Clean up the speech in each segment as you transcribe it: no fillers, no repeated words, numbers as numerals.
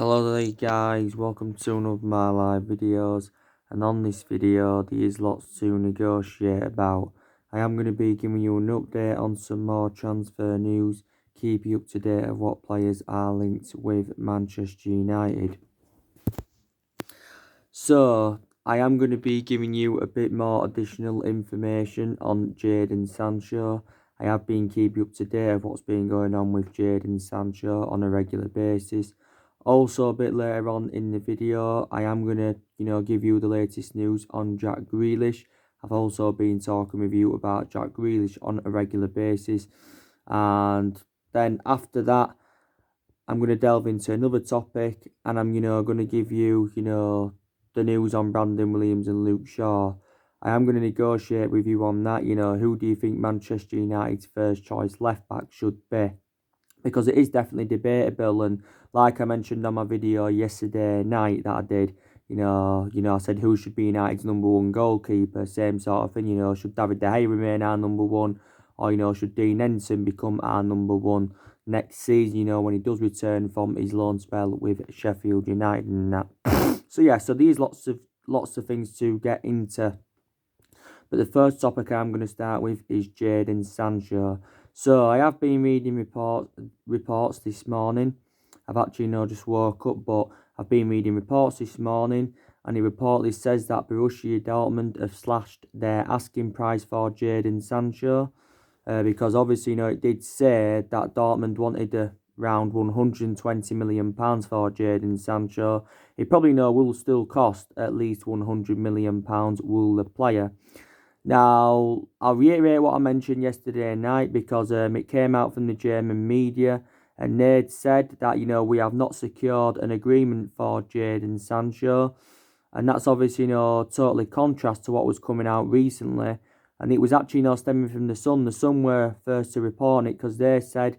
Hello there guys, welcome to another of my live videos, and on this video there is lots to negotiate about. I am going to be giving you an update on some more transfer news, keep you up to date of what players are linked with Manchester United. So, I am going to be giving you a bit more additional information on Jadon Sancho. I have been keeping up to date of what's been going on with Jadon Sancho on a regular basis. Also, a bit later on in the video, I am going to, give you the latest news on Jack Grealish. I've also been talking with you about Jack Grealish on a regular basis. And then after that, I'm going to delve into another topic, and I'm, going to give you, the news on Brandon Williams and Luke Shaw. I am going to negotiate with you on that. Who do you think Manchester United's first choice left back should be? Because it is definitely debatable, and like I mentioned on my video yesterday night that I did, I said who should be United's number one goalkeeper, same sort of thing, should David De Gea remain our number one, or, should Dean Henderson become our number one next season, when he does return from his loan spell with Sheffield United and that. So there's lots of things to get into. But the first topic I'm going to start with is Jadon Sancho. So I have been reading reports this morning. I've actually just woke up, but I've been reading reports this morning, and it reportedly says that Borussia Dortmund have slashed their asking price for Jadon Sancho, because obviously it did say that Dortmund wanted around £120 million for Jadon Sancho. It probably will still cost at least £100 million, will the player. Now, I'll reiterate what I mentioned yesterday night, because it came out from the German media, and they'd said that, we have not secured an agreement for Jadon Sancho. And that's obviously, totally contrast to what was coming out recently. And it was actually, stemming from The Sun. The Sun were first to report it, because they said,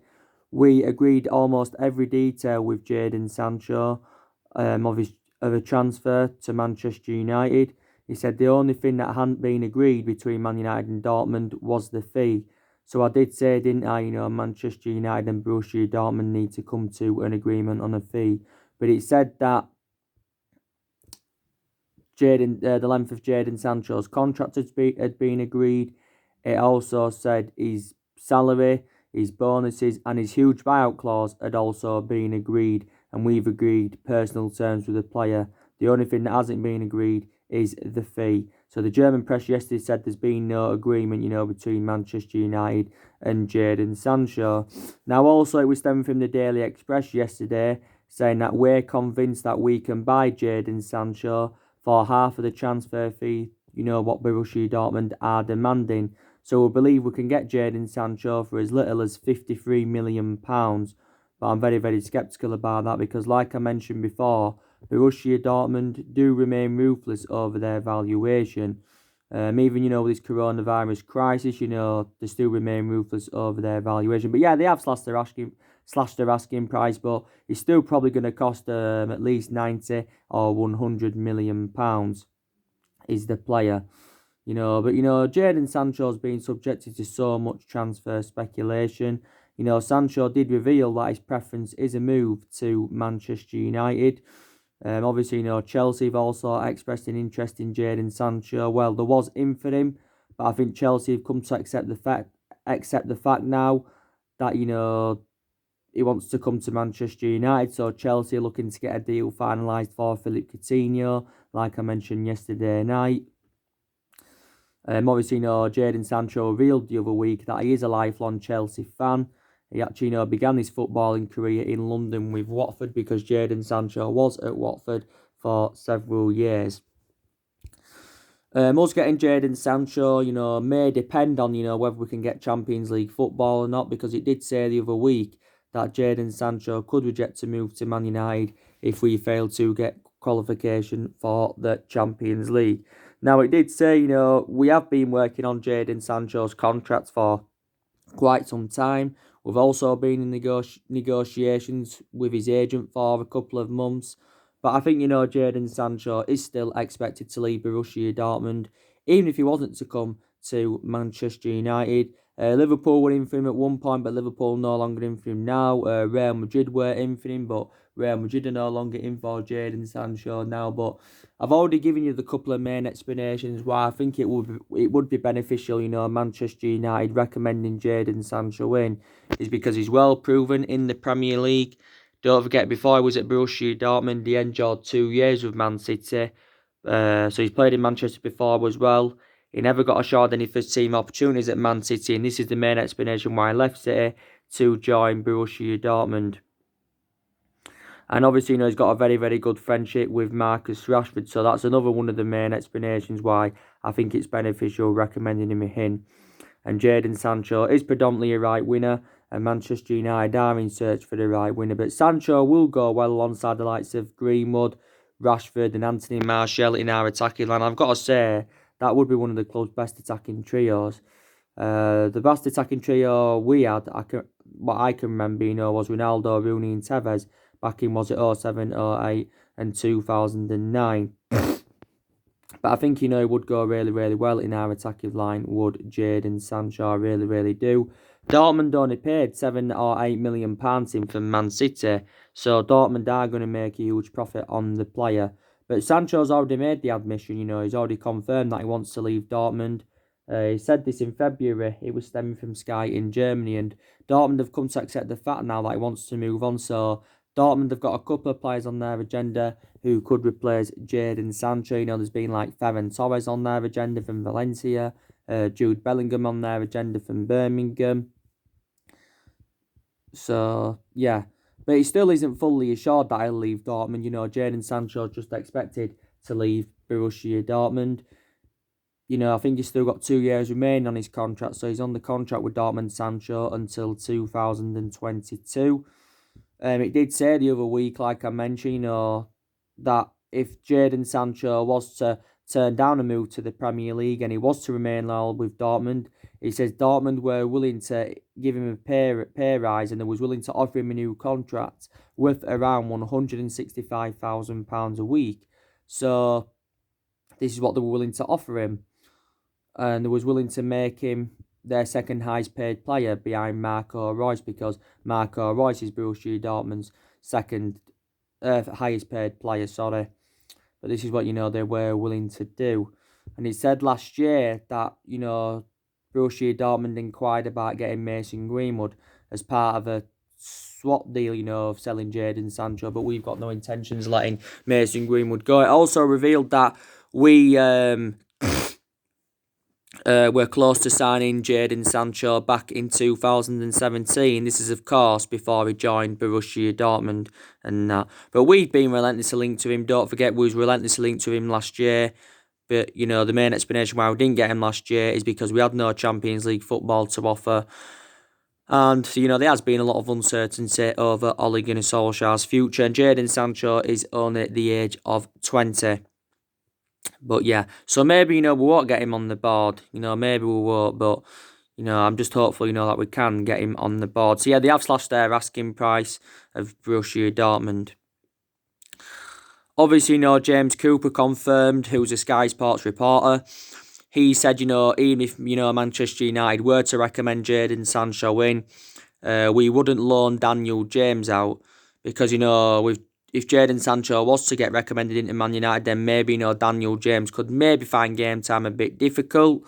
we agreed almost every detail with Jadon Sancho of a transfer to Manchester United. He said the only thing that hadn't been agreed between Man United and Dortmund was the fee. So I did say, didn't I, Manchester United and Borussia Dortmund need to come to an agreement on a fee. But it said that the length of Jadon Sancho's contract had been agreed. It also said his salary, his bonuses, and his huge buyout clause had also been agreed. And we've agreed personal terms with the player. The only thing that hasn't been agreed is the fee. So the German press yesterday said there's been no agreement, between Manchester United and Jadon Sancho. Now, also, it was stemming from the Daily Express yesterday, saying that we're convinced that we can buy Jadon Sancho for half of the transfer fee, what Borussia Dortmund are demanding. So we believe we can get Jadon Sancho for as little as £53 million. But I'm very, very sceptical about that, because like I mentioned before, Borussia Dortmund do remain ruthless over their valuation. Even, with this coronavirus crisis, they still remain ruthless over their valuation. But yeah, they have slashed their asking price, but it's still probably going to cost at least 90 or 100 million pounds is the player. But Jadon Sancho's been subjected to so much transfer speculation. Sancho did reveal that his preference is a move to Manchester United. Obviously, Chelsea have also expressed an interest in Jadon Sancho. Well, there was in for him, but I think Chelsea have come to accept the fact now that, he wants to come to Manchester United. So Chelsea are looking to get a deal finalised for Philippe Coutinho, like I mentioned yesterday night. Obviously, Jadon Sancho revealed the other week that he is a lifelong Chelsea fan. He actually, began his footballing career in London with Watford, because Jadon Sancho was at Watford for several years. Us getting Jadon Sancho, may depend on, whether we can get Champions League football or not, because it did say the other week that Jadon Sancho could reject to move to Man United if we fail to get qualification for the Champions League. Now, it did say, we have been working on Jadon Sancho's contract for quite some time. We've also been in negotiations with his agent for a couple of months. But I think, Jadon Sancho is still expected to leave Borussia Dortmund, even if he wasn't to come to Manchester United. Liverpool were in for him at one point, but Liverpool no longer in for him now. Real Madrid were in for him, but Real Madrid are no longer in for Jadon Sancho now. But I've already given you the couple of main explanations why I think it would be beneficial, Manchester United recommending Jadon Sancho in is because he's well proven in the Premier League. Don't forget, before he was at Borussia Dortmund, he enjoyed 2 years with Man City. So he's played in Manchester before as well. He never got assured any first team opportunities at Man City, and this is the main explanation why he left City to join Borussia Dortmund. And obviously, he's got a very, very good friendship with Marcus Rashford, so that's another one of the main explanations why I think it's beneficial recommending him in. And Jadon Sancho is predominantly a right winger, and Manchester United are in search for the right winner. But Sancho will go well alongside the likes of Greenwood, Rashford and Anthony Martial in our attacking line. I've got to say, that would be one of the club's best attacking trios. The best attacking trio we had, what I can remember, was Ronaldo, Rooney and Tevez back in, was it 07, 08 and 2009. But I think, it would go really, really well in our attacking line, would Jadon Sancho, I really, really do. Dortmund only paid £7 or £8 million in from Man City, so Dortmund are going to make a huge profit on the player. But Sancho's already made the admission, he's already confirmed that he wants to leave Dortmund. He said this in February, it was stemming from Sky in Germany, and Dortmund have come to accept the fact now that he wants to move on, so Dortmund have got a couple of players on their agenda who could replace Jadon Sancho. There's been like Ferran Torres on their agenda from Valencia, Jude Bellingham on their agenda from Birmingham. So, yeah. But he still isn't fully assured that he'll leave Dortmund. Jadon Sancho just expected to leave Borussia Dortmund. I think he's still got 2 years remaining on his contract. So he's on the contract with Dortmund Sancho until 2022. It did say the other week, like I mentioned, that if Jadon Sancho was to turn down a move to the Premier League and he was to remain loyal with Dortmund, he says Dortmund were willing to give him a pay rise and they was willing to offer him a new contract worth around £165,000 a week. So this is what they were willing to offer him. And they was willing to make him their second highest paid player behind Marco Reus, because Marco Reus is Borussia Dortmund's second highest paid player, But this is what, they were willing to do. And it said last year that, Borussia Dortmund inquired about getting Mason Greenwood as part of a swap deal, of selling Jadon Sancho, but we've got no intentions of letting Mason Greenwood go. It also revealed that we we're close to signing Jadon Sancho back in 2017. This is, of course, before he joined Borussia Dortmund and that. But we've been relentlessly linked to him. Don't forget, we was relentlessly linked to him last year. But, the main explanation why we didn't get him last year is because we had no Champions League football to offer. And, there has been a lot of uncertainty over Ole Gunnar Solskjaer's future. And Jadon Sancho is only at the age of 20. But yeah, so maybe, we won't get him on the board. Maybe we won't, but, I'm just hopeful, that we can get him on the board. So yeah, they have slashed their asking price of Borussia Dortmund. Obviously, James Cooper confirmed, who's a Sky Sports reporter. He said, even if, Manchester United were to recommend Jadon Sancho in, we wouldn't loan Daniel James out because, if Jadon Sancho was to get recommended into Man United, then maybe, Daniel James could maybe find game time a bit difficult.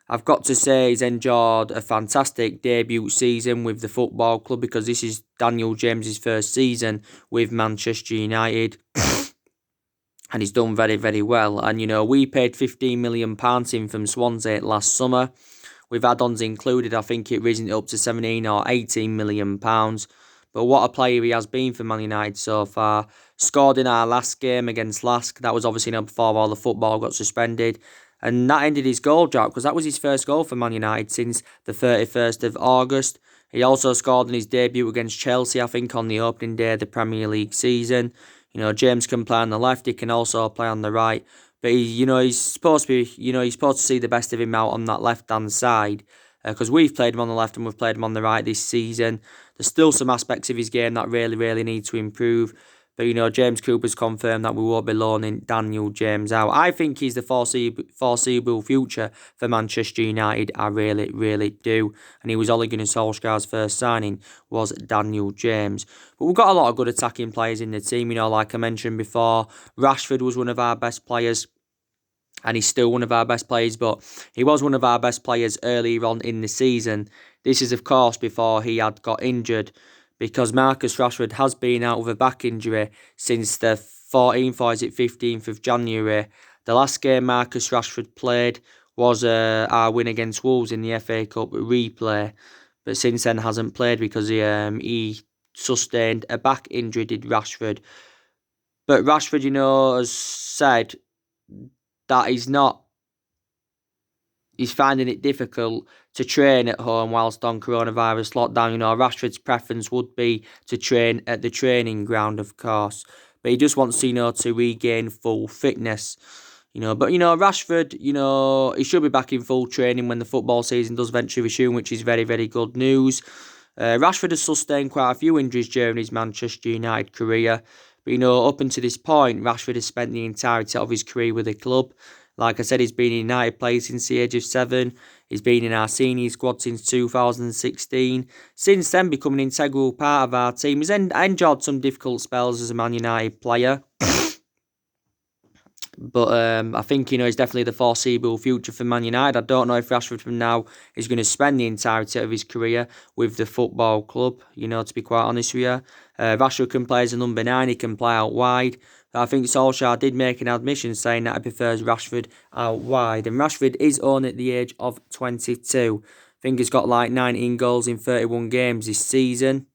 I've got to say he's enjoyed a fantastic debut season with the football club because this is Daniel James's first season with Manchester United. And he's done very, very well. And, we paid £15 million in from Swansea last summer. With add-ons included, I think it risen up to £17 or £18 million. But what a player he has been for Man United so far. Scored in our last game against Lask. That was obviously before all the football got suspended. And that ended his goal drought because that was his first goal for Man United since the 31st of August. He also scored in his debut against Chelsea, I think, on the opening day of the Premier League season. James can play on the left. He can also play on the right. But he's supposed to be, he's supposed to see the best of him out on that left-hand side. Because we've played him on the left and we've played him on the right this season. There's still some aspects of his game that really, really need to improve. But, James Cooper's confirmed that we won't be loaning Daniel James out. I think he's the foreseeable future for Manchester United. I really, really do. And he was Ole Gunnar Solskjaer's first signing, was Daniel James. But we've got a lot of good attacking players in the team. Like I mentioned before, Rashford was one of our best players. And he's still one of our best players, but he was one of our best players earlier on in the season. This is, of course, before he had got injured, because Marcus Rashford has been out with a back injury since the 14th or is it 15th of January. The last game Marcus Rashford played was our win against Wolves in the FA Cup replay, but since then hasn't played because he sustained a back injury, did Rashford. But Rashford, has said that he's finding it difficult to train at home whilst on coronavirus lockdown. Rashford's preference would be to train at the training ground, of course. But he just wants, to regain full fitness. But, Rashford, he should be back in full training when the football season does eventually resume, which is very, very good news. Rashford has sustained quite a few injuries during his Manchester United career. But, up until this point, Rashford has spent the entirety of his career with the club. Like I said, he's been in United players since the age of 7. He's been in our senior squad since 2016. Since then, becoming an integral part of our team. He's endured some difficult spells as a Man United player. But I think, he's definitely the foreseeable future for Man United. I don't know if Rashford from now is going to spend the entirety of his career with the football club, to be quite honest with you. Rashford can play as a number 9, he can play out wide. I think Solskjaer did make an admission saying that he prefers Rashford out wide. And Rashford is only at the age of 22. I think he's got like 19 goals in 31 games this season.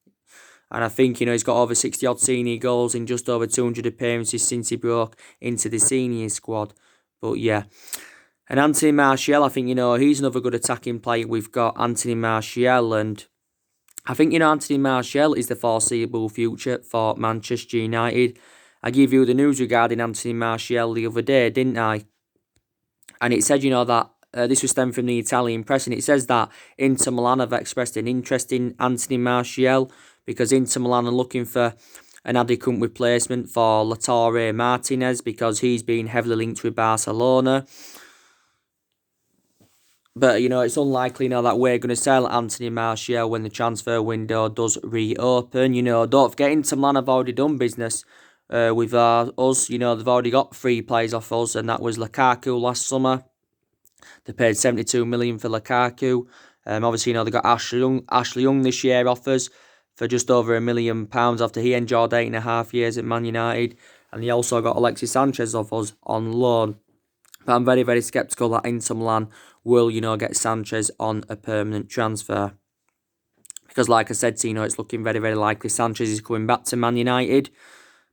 And I think, he's got over 60-odd senior goals in just over 200 appearances since he broke into the senior squad. But yeah. And Anthony Martial, I think, he's another good attacking player. We've got Anthony Martial, and I think, Anthony Martial is the foreseeable future for Manchester United. I gave you the news regarding Anthony Martial the other day, didn't I? And it said, that this was stemmed from the Italian press, and it says that Inter Milan have expressed an interest in Anthony Martial because Inter Milan are looking for an adequate replacement for Lautaro Martinez because he's been heavily linked with Barcelona. But, it's unlikely, that we're going to sell Anthony Martial when the transfer window does reopen. Don't forget, Inter Milan have already done business with us. They've already got 3 players off us, and that was Lukaku last summer. They paid 72 million for Lukaku. Obviously, they got Ashley Young this year offers for just over £1 million after he endured 8.5 years at Man United. And he also got Alexis Sanchez off us on loan. But I'm very, very sceptical that Inter Milan will, get Sanchez on a permanent transfer. Because like I said, it's looking very, very likely Sanchez is coming back to Man United.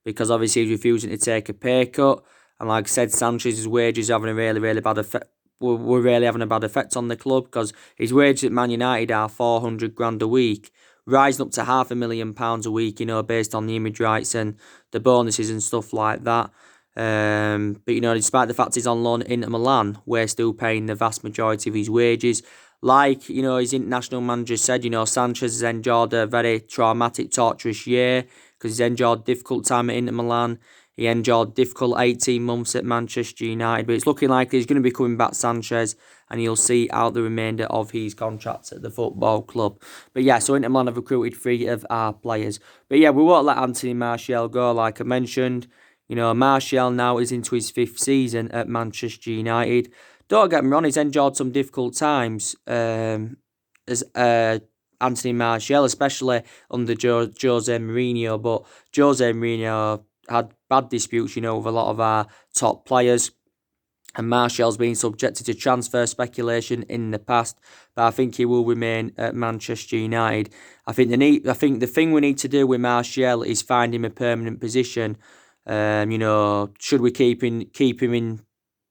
Because obviously he's refusing to take a pay cut. And like I said, Sanchez's wages are having a really, really bad effect. We're really having a bad effect on the club because his wages at Man United are 400 grand a week, rising up to £500,000 a week, based on the image rights and the bonuses and stuff like that. But, despite the fact he's on loan at Inter Milan, we're still paying the vast majority of his wages. Like, his international manager said, Sanchez has endured a very traumatic, torturous year because he's endured a difficult time at Inter Milan. He endured difficult 18 months at Manchester United, but it's looking like he's going to be coming back, Sanchez, and he'll see out the remainder of his contract at the football club. But yeah, so Inter Milan have recruited 3 of our players. But yeah, we won't let Anthony Martial go, like I mentioned. Martial now is into his 5th season at Manchester United. Don't get me wrong, he's endured some difficult times as Anthony Martial, especially under Jose Mourinho. But Jose Mourinho had bad disputes, with a lot of our top players. And Martial's been subjected to transfer speculation in the past, but I think he will remain at Manchester United. I think the thing we need to do with Martial is find him a permanent position. Should we keep him in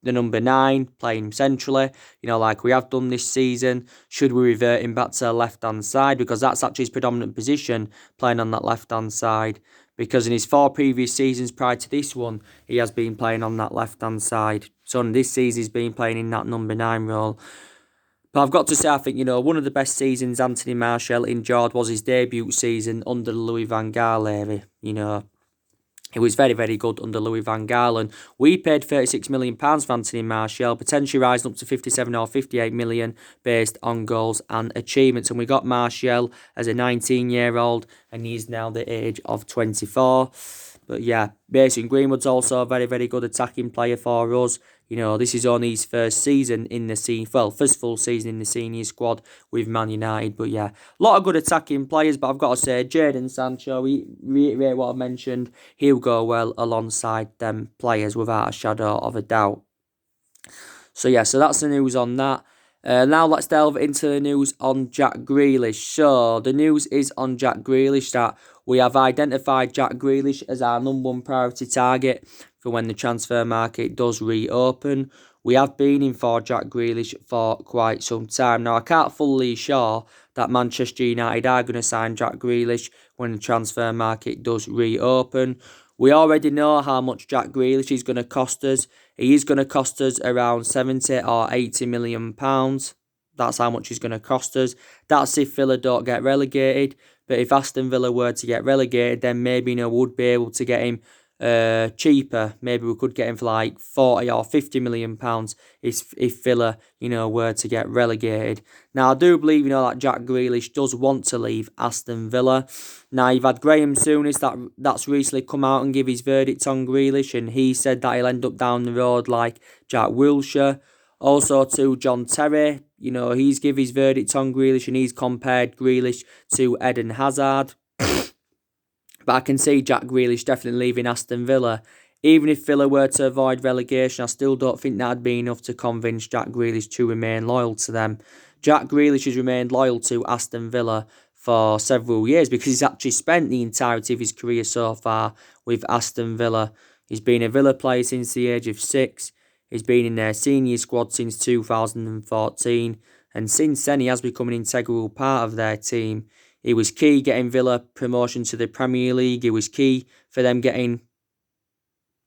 the number 9, playing him centrally, like we have done this season? Should we revert him back to the left-hand side? Because that's actually his predominant position, playing on that left-hand side. Because in his 4 previous seasons prior to this one, he has been playing on that left-hand side. So in this season, he's been playing in that number 9 role. But I've got to say, I think, one of the best seasons Anthony Martial endured was his debut season under the Louis van Gaal era. He He was very, very good under Louis van Gaal. And we paid £36 million for Anthony Martial, potentially rising up to 57 or 58 million based on goals and achievements. And we got Martial as a 19-year-old, and he's now the age of 24. But yeah, Mason Greenwood's also a very, very good attacking player for us. This is only his first season in the first full season in the senior squad with Man United. But yeah, a lot of good attacking players. But I've got to say, Jadon Sancho, reiterate what I mentioned, he'll go well alongside them players without a shadow of a doubt. So yeah, so that's the news on that. Now let's delve into the news on Jack Grealish. So the news is on Jack Grealish that we have identified Jack Grealish as our number one priority target for when the transfer market does reopen. We have been in for Jack Grealish for quite some time. Now I can't fully sure that Manchester United are going to sign Jack Grealish when the transfer market does reopen. We already know how much Jack Grealish is going to cost us. He is going to cost us around 70 or 80 million pounds. That's how much he's going to cost us. That's if Villa don't get relegated. But if Aston Villa were to get relegated, then maybe we would be able to get him cheaper. Maybe we could get him for like 40 or 50 million pounds if Villa, were to get relegated. Now I do believe, that Jack Grealish does want to leave Aston Villa. Now you've had Graham Souness that's recently come out and give his verdict on Grealish, and he said that he'll end up down the road like Jack Wilshere. Also to John Terry, he's give his verdict on Grealish, and he's compared Grealish to Eden Hazard. But I can see Jack Grealish definitely leaving Aston Villa. Even if Villa were to avoid relegation, I still don't think that'd be enough to convince Jack Grealish to remain loyal to them. Jack Grealish has remained loyal to Aston Villa for several years because he's actually spent the entirety of his career so far with Aston Villa. He's been a Villa player since the age of 6. He's been in their senior squad since 2014. And since then, he has become an integral part of their team. He was key getting Villa promotion to the Premier League. He was key for them getting,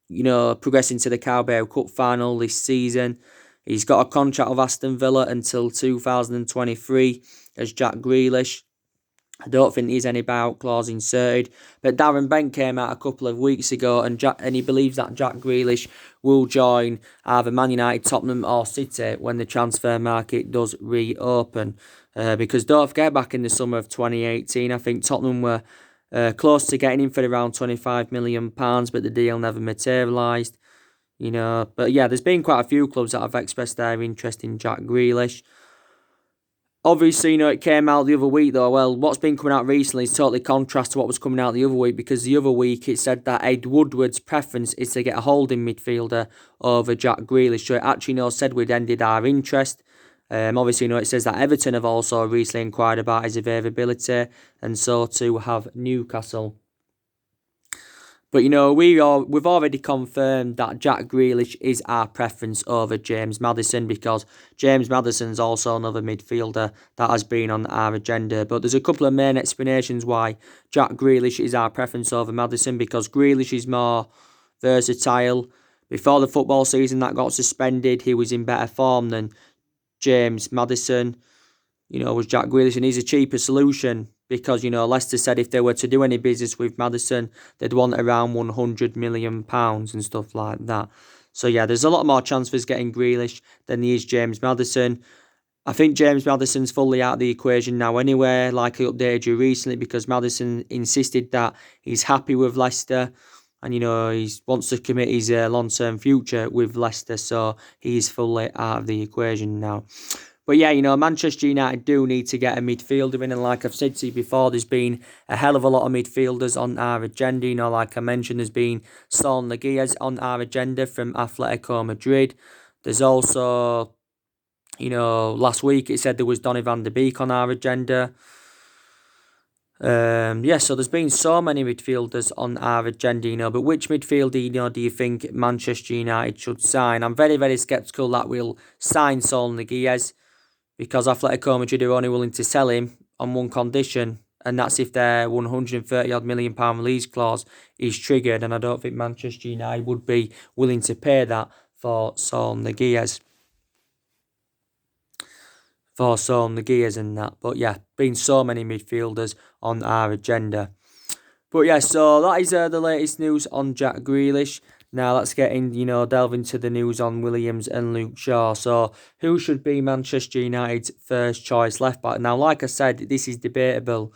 progressing to the Carabao Cup final this season. He's got a contract with Aston Villa until 2023 as Jack Grealish. I don't think there's any buyout clause inserted. But Darren Bent came out a couple of weeks ago and he believes that Jack Grealish will join either Man United, Tottenham or City when the transfer market does reopen. Because don't forget, back in the summer of 2018, I think Tottenham were close to getting him for around £25 million, but the deal never materialised. But yeah, there's been quite a few clubs that have expressed their interest in Jack Grealish. Obviously, it came out the other week though. Well, what's been coming out recently is totally contrast to what was coming out the other week, because the other week it said that Ed Woodward's preference is to get a holding midfielder over Jack Grealish. So it actually said we'd ended our interest. Obviously, it says that Everton have also recently inquired about his availability, and so too have Newcastle. But, we've already confirmed that Jack Grealish is our preference over James Maddison, because James Maddison's also another midfielder that has been on our agenda. But there's a couple of main explanations why Jack Grealish is our preference over Maddison, because Grealish is more versatile. Before the football season that got suspended, he was in better form than James Maddison. Was Jack Grealish, and he's a cheaper solution because, Leicester said if they were to do any business with Maddison, they'd want around £100 million and stuff like that. So, yeah, there's a lot more chance for us getting Grealish than there is James Maddison. I think James Maddison's fully out of the equation now anyway, like I updated you recently, because Maddison insisted that he's happy with Leicester and, he wants to commit his long-term future with Leicester, so he's fully out of the equation now. But yeah, Manchester United do need to get a midfielder in, and like I've said to you before, there's been a hell of a lot of midfielders on our agenda. Like I mentioned, there's been Saul Niguez on our agenda from Atletico Madrid. There's also, last week it said there was Donny van de Beek on our agenda. So there's been so many midfielders on our agenda, but which midfielder, do you think Manchester United should sign? I'm very, very sceptical that we'll sign Saul Niguez, because Atletico Madrid are only willing to sell him on one condition, and that's if their £130 million release clause is triggered, and I don't think Manchester United would be willing to pay that for Saul Niguez. And that. But yeah, been so many midfielders on our agenda. But yeah, so that is the latest news on Jack Grealish. Now let's get in, delve into the news on Williams and Luke Shaw. So who should be Manchester United's first choice left back? Now, like I said, this is debatable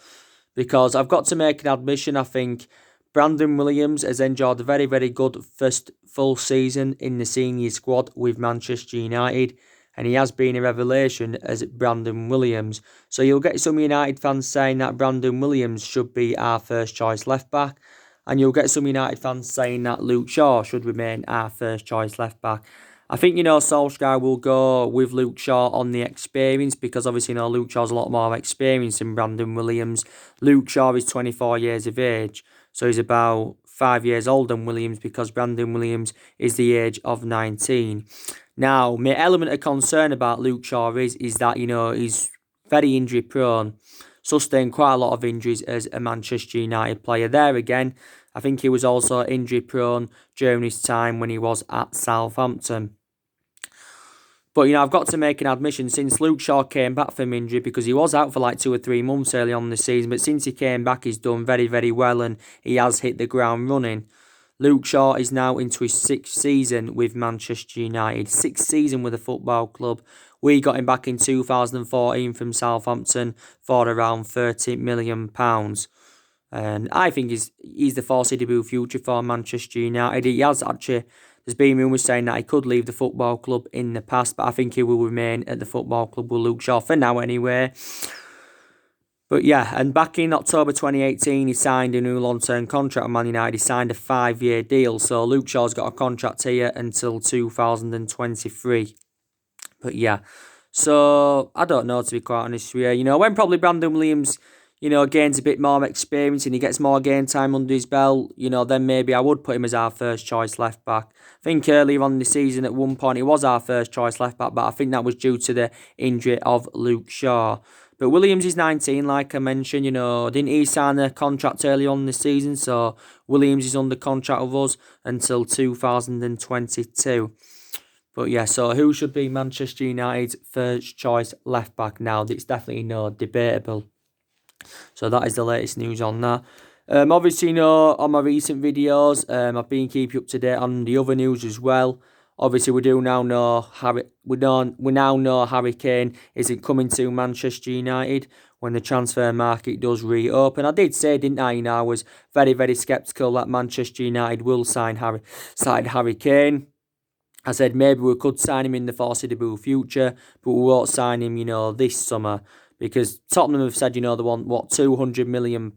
because I've got to make an admission. I think Brandon Williams has enjoyed a very, very good first full season in the senior squad with Manchester United, and he has been a revelation as Brandon Williams. So you'll get some United fans saying that Brandon Williams should be our first choice left back, and you'll get some United fans saying that Luke Shaw should remain our first choice left back. I think, Solskjaer will go with Luke Shaw on the experience because obviously, Luke Shaw's a lot more experience than Brandon Williams. Luke Shaw is 24 years of age, so he's about 5 years older than Williams because Brandon Williams is the age of 19. Now, my element of concern about Luke Shaw is that, he's very injury prone, sustained quite a lot of injuries as a Manchester United player. There again, I think he was also injury prone during his time when he was at Southampton. But, I've got to make an admission, since Luke Shaw came back from injury, because he was out for like 2 or 3 months early on in the season, but since he came back, he's done very, very well and he has hit the ground running. Luke Shaw is now into his 6th season with Manchester United. 6th season with a football club. We got him back in 2014 from Southampton for around £30 million. And I think he's the foreseeable future for Manchester United. He has actually, there's been rumours saying that he could leave the football club in the past, but I think he will remain at the football club with Luke Shaw for now anyway. But yeah, and back in October 2018, he signed a new long-term contract with Man United. He signed a 5-year deal, so Luke Shaw's got a contract here until 2023. But yeah, so I don't know, to be quite honest with you. When probably Brandon Williams, gains a bit more experience and he gets more game time under his belt, then maybe I would put him as our first choice left back. I think earlier on in the season at one point he was our first choice left back, but I think that was due to the injury of Luke Shaw. But Williams is 19, like I mentioned, didn't he sign a contract early on in the season? So Williams is under contract with us until 2022. But yeah, so who should be Manchester United's first choice left back now? It's definitely debatable. So that is the latest news on that. Obviously, on my recent videos, I've been keeping up to date on the other news as well. Obviously, we now know Harry Kane isn't coming to Manchester United when the transfer market does reopen. I did say, didn't I? I was very, very sceptical that Manchester United will sign Harry Kane. I said maybe we could sign him in the foreseeable future, but we won't sign him, this summer. Because Tottenham have said, they want, £200 million,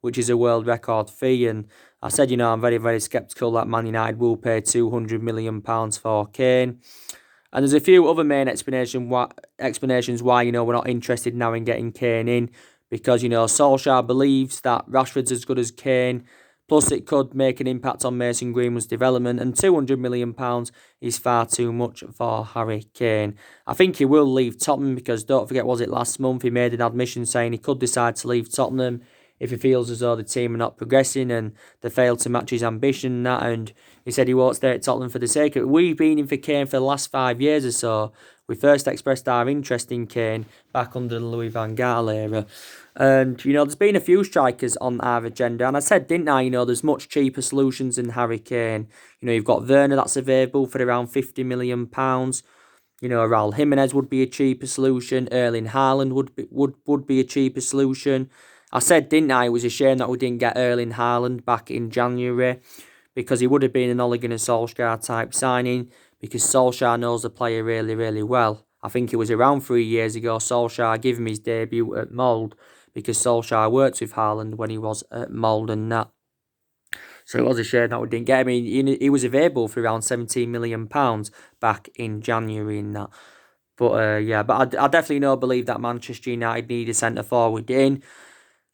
which is a world record fee. And I said, I'm very, very sceptical that Man United will pay £200 million for Kane. And there's a few other main explanations why, we're not interested now in getting Kane in. Because, Solskjaer believes that Rashford's as good as Kane. Plus, it could make an impact on Mason Greenwood's development, and £200 million is far too much for Harry Kane. I think he will leave Tottenham because, don't forget, was it last month, he made an admission saying he could decide to leave Tottenham if he feels as though the team are not progressing and they fail to match his ambition and he said he won't stay at Tottenham for the sake of it. We've been in for Kane for the last 5 years or so. We first expressed our interest in Kane back under the Louis van Gaal era. And, there's been a few strikers on our agenda. And I said, didn't I, there's much cheaper solutions than Harry Kane. You've got Werner that's available for around £50 million. Raul Jimenez would be a cheaper solution. Erling Haaland would be a cheaper solution. I said, didn't I, it was a shame that we didn't get Erling Haaland back in January because he would have been an Ole Gunnar Solskjaer type signing because Solskjaer knows the player really, really well. I think it was around 3 years ago Solskjaer gave him his debut at Mould because Solskjaer worked with Haaland when he was at Mould and that. So it was a shame that we didn't get him. He was available for around £17 million back in January and that. But I definitely believe that Manchester United need a centre forward in.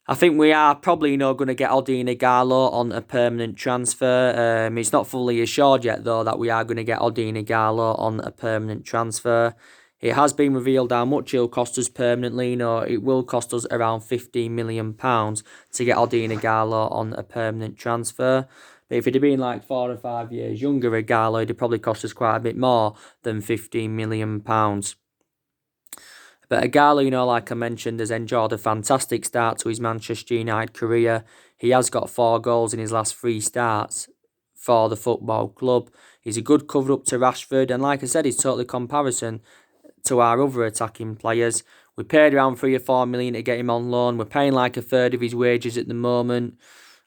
I think we are probably going to get Odion Ighalo on a permanent transfer. It's not fully assured yet, though, that we are going to get Odion Ighalo on a permanent transfer. It has been revealed how much it'll cost us permanently. It will cost us around £15 million to get Odion Ighalo on a permanent transfer. But if it had been like 4 or 5 years younger, Ighalo, it'd probably cost us quite a bit more than £15 million. But Ighalo, like I mentioned, has enjoyed a fantastic start to his Manchester United career. he has got 4 goals in his last 3 starts for the football club. He's a good cover-up to Rashford, and like I said, he's totally comparison to our other attacking players. We paid around 3 or 4 million to get him on loan. We're paying like a third of his wages at the moment.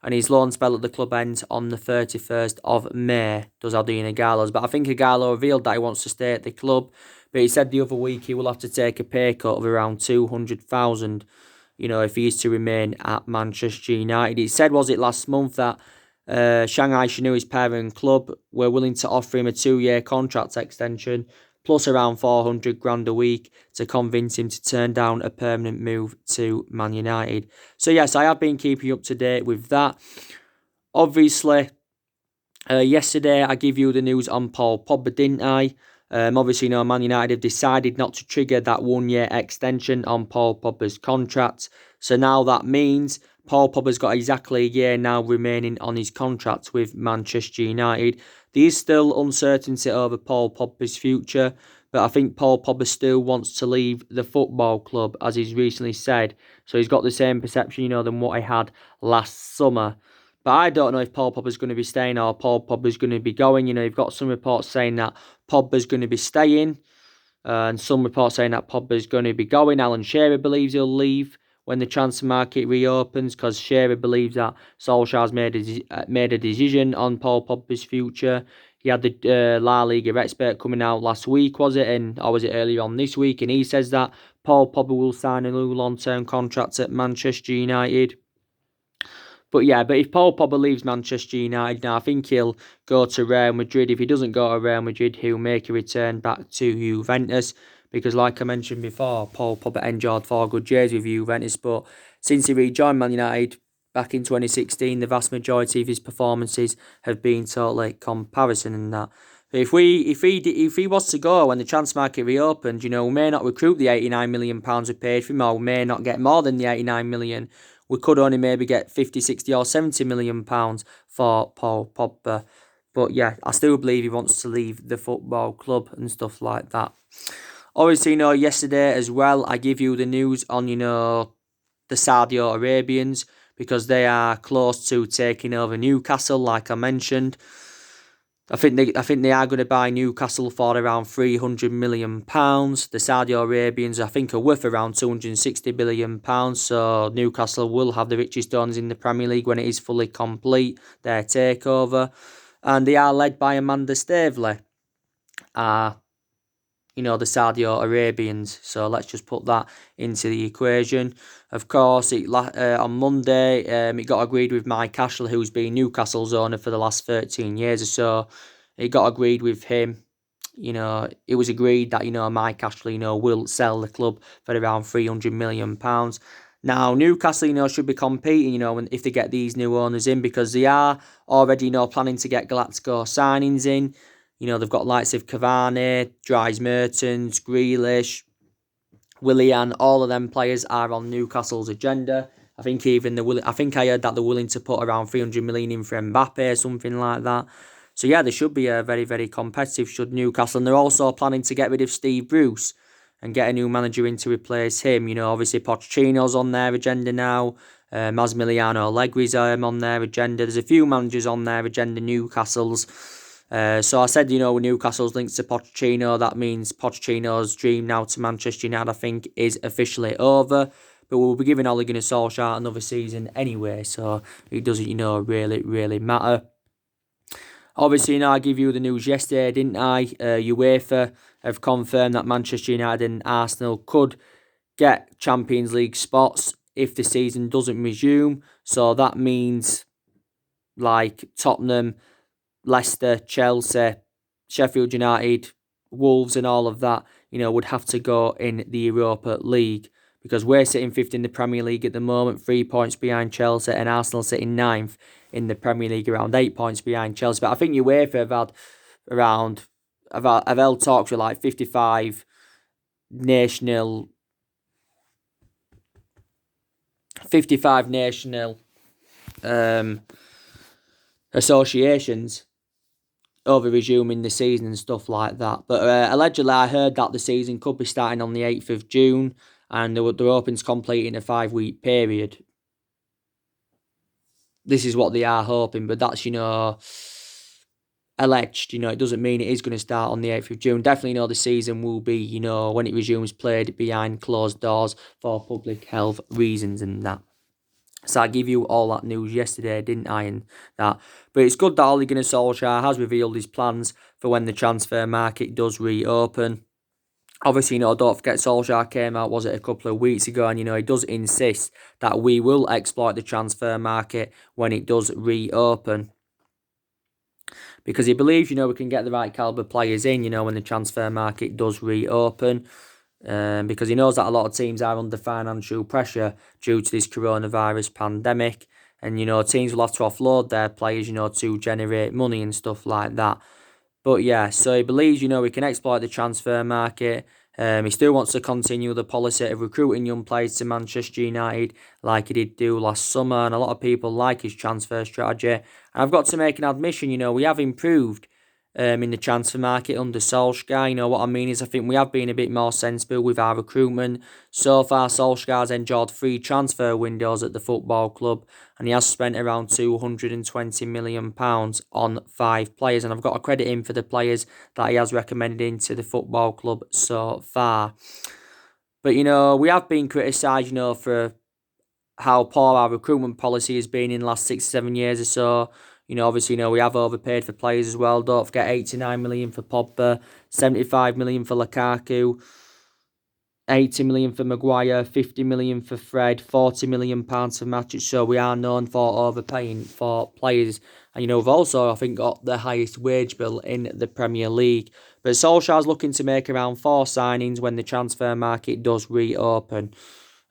And his loan spell at the club ends on the 31st of May, does Aldina Gallows. But I think Gallo revealed that he wants to stay at the club. But he said the other week he will have to take a pay cut of around 200,000, if he is to remain at Manchester United. He said, was it last month, that Shanghai Shenhui's parent club were willing to offer him a 2-year contract extension, plus around 400 grand a week, to convince him to turn down a permanent move to Man United. So yes, I have been keeping you up to date with that. Obviously, yesterday I gave you the news on Paul Pogba, didn't I? Obviously, Man United have decided not to trigger that 1-year extension on Paul Pogba's contract. So now that means Paul Pogba's got exactly a year now remaining on his contract with Manchester United. There is still uncertainty over Paul Pogba's future, but I think Paul Pogba still wants to leave the football club, as he's recently said. So he's got the same perception, than what he had last summer. But I don't know if Paul Pogba's going to be staying or Paul Pogba's going to be going. You've got some reports saying that Pogba's going to be staying, and some reports saying that Pogba's going to be going. Alan Shearer believes he'll leave when the transfer market reopens, because Shearer believes that Solskjaer's made a decision on Paul Pogba's future. He had the La Liga expert coming out last week, was it? Or was it earlier on this week? And he says that Paul Pogba will sign a new long-term contract at Manchester United. But if Paul Pogba leaves Manchester United now, I think he'll go to Real Madrid. If he doesn't go to Real Madrid, he'll make a return back to Juventus. Because like I mentioned before, Paul Pogba enjoyed 4 good years with Juventus. But since he rejoined Man United back in 2016, the vast majority of his performances have been totally comparison and that. But if he was to go when the transfer market reopened, we may not recruit the £89 million we paid for him, or we may not get more than the £89 million. We could only maybe get 50, 60 or 70 million pounds for Paul Pogba. But yeah, I still believe he wants to leave the football club and stuff like that. Obviously, yesterday as well, I give you the news on, the Saudi Arabians, because they are close to taking over Newcastle, like I mentioned. I think they are going to buy Newcastle for around £300 million. The Saudi Arabians, I think, are worth around £260 billion. So Newcastle will have the richest owners in the Premier League when it is fully complete, their takeover. And they are led by Amanda Staveley, the Saudi Arabians. So let's just put that into the equation. Of course, on Monday, it got agreed with Mike Ashley, who's been Newcastle's owner for the last 13 years or so. It got agreed with him. It was agreed that, Mike Ashley, will sell the club for around £300 million. Now, Newcastle, should be competing, if they get these new owners in, because they are already, planning to get Galactico signings in. They've got likes of Cavani, Dries Mertens, Grealish, Willian. All of them players are on Newcastle's agenda. I think I heard that they're willing to put around 300 million in for Mbappe or something like that. So yeah, they should be very, very competitive, should Newcastle. And they're also planning to get rid of Steve Bruce and get a new manager in to replace him. Obviously Pochettino's on their agenda now. Massimiliano Allegri's on their agenda. There's a few managers on their agenda, Newcastle's. So I said, with Newcastle's links to Pochettino, that means Pochettino's dream now to Manchester United, I think, is officially over. But we'll be giving Ole Gunnar Solskjaer another season anyway, so it doesn't, really, really matter. Obviously, I gave you the news yesterday, didn't I? UEFA have confirmed that Manchester United and Arsenal could get Champions League spots if the season doesn't resume. So that means like Tottenham, Leicester, Chelsea, Sheffield United, Wolves and all of that, would have to go in the Europa League, because we're sitting 5th in the Premier League at the moment, 3 points behind Chelsea, and Arsenal sitting 9th in the Premier League, around 8 points behind Chelsea. But I think UEFA have held talks with like 55 national associations over resuming the season and stuff like that. But allegedly, I heard that the season could be starting on the 8th of June, and they're hoping to complete in a 5-week period. this is what they are hoping, but that's, alleged. It doesn't mean it is going to start on the 8th of June. Definitely the season will be, when it resumes, played behind closed doors for public health reasons and that. So I gave you all that news yesterday, didn't I? And that. But it's good that Ole Gunnar Solskjaer has revealed his plans for when the transfer market does reopen. Obviously, don't forget Solskjaer came out, was it, a couple of weeks ago, and, he does insist that we will exploit the transfer market when it does reopen. Because he believes, we can get the right calibre players in, when the transfer market does reopen. Because he knows that a lot of teams are under financial pressure due to this coronavirus pandemic. And, teams will have to offload their players, to generate money and stuff like that. But yeah, so he believes, we can exploit the transfer market. He still wants to continue the policy of recruiting young players to Manchester United like he did do last summer. And a lot of people like his transfer strategy. And I've got to make an admission, we have improved in the transfer market under Solskjaer. What I mean is I think we have been a bit more sensible with our recruitment. So far, Solskjaer's enjoyed 3 transfer windows at the football club, and he has spent around £220 million on 5 players. And I've got to credit him for the players that he has recommended into the football club so far. But, we have been criticised, for how poor our recruitment policy has been in the last 6 or 7 years or so. Obviously, we have overpaid for players as well. Don't forget 89 million for Pogba, 75 million for Lukaku, 80 million for Maguire, 50 million for Fred, 40 million pounds for Matic. So we are known for overpaying for players. And, we've also, I think, got the highest wage bill in the Premier League. But Solskjaer's looking to make around 4 signings when the transfer market does reopen.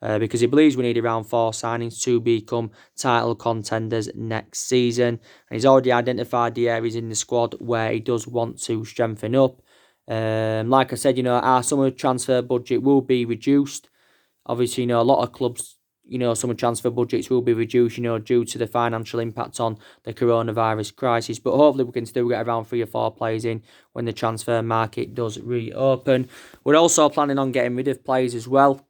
Because he believes we need around 4 signings to become title contenders next season. And he's already identified the areas in the squad where he does want to strengthen up. Like I said, our summer transfer budget will be reduced. Obviously, a lot of clubs, summer transfer budgets will be reduced, due to the financial impact on the coronavirus crisis. But hopefully we can still get around 3 or 4 players in when the transfer market does reopen. We're also planning on getting rid of players as well.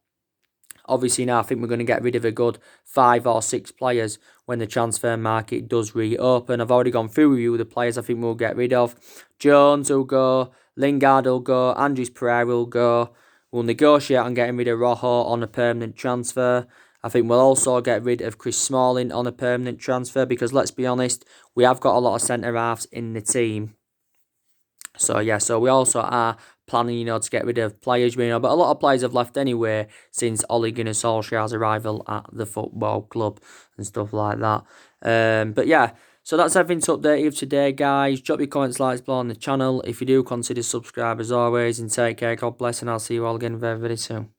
Obviously, now I think we're going to get rid of a good 5 or 6 players when the transfer market does reopen. I've already gone through with you the players I think we'll get rid of. Jones will go, Lingard will go, Andres Pereira will go. We'll negotiate on getting rid of Rojo on a permanent transfer. I think we'll also get rid of Chris Smalling on a permanent transfer because, let's be honest, we have got a lot of centre-halves in the team. So we also are planning, to get rid of players, but a lot of players have left anyway since Ole Gunnar Solskjaer's arrival at the football club and stuff like that. But yeah, so that's everything to update you today, guys. Drop your comments, likes below on the channel. If you do, consider subscribe as always, and take care. God bless, and I'll see you all again very, very soon.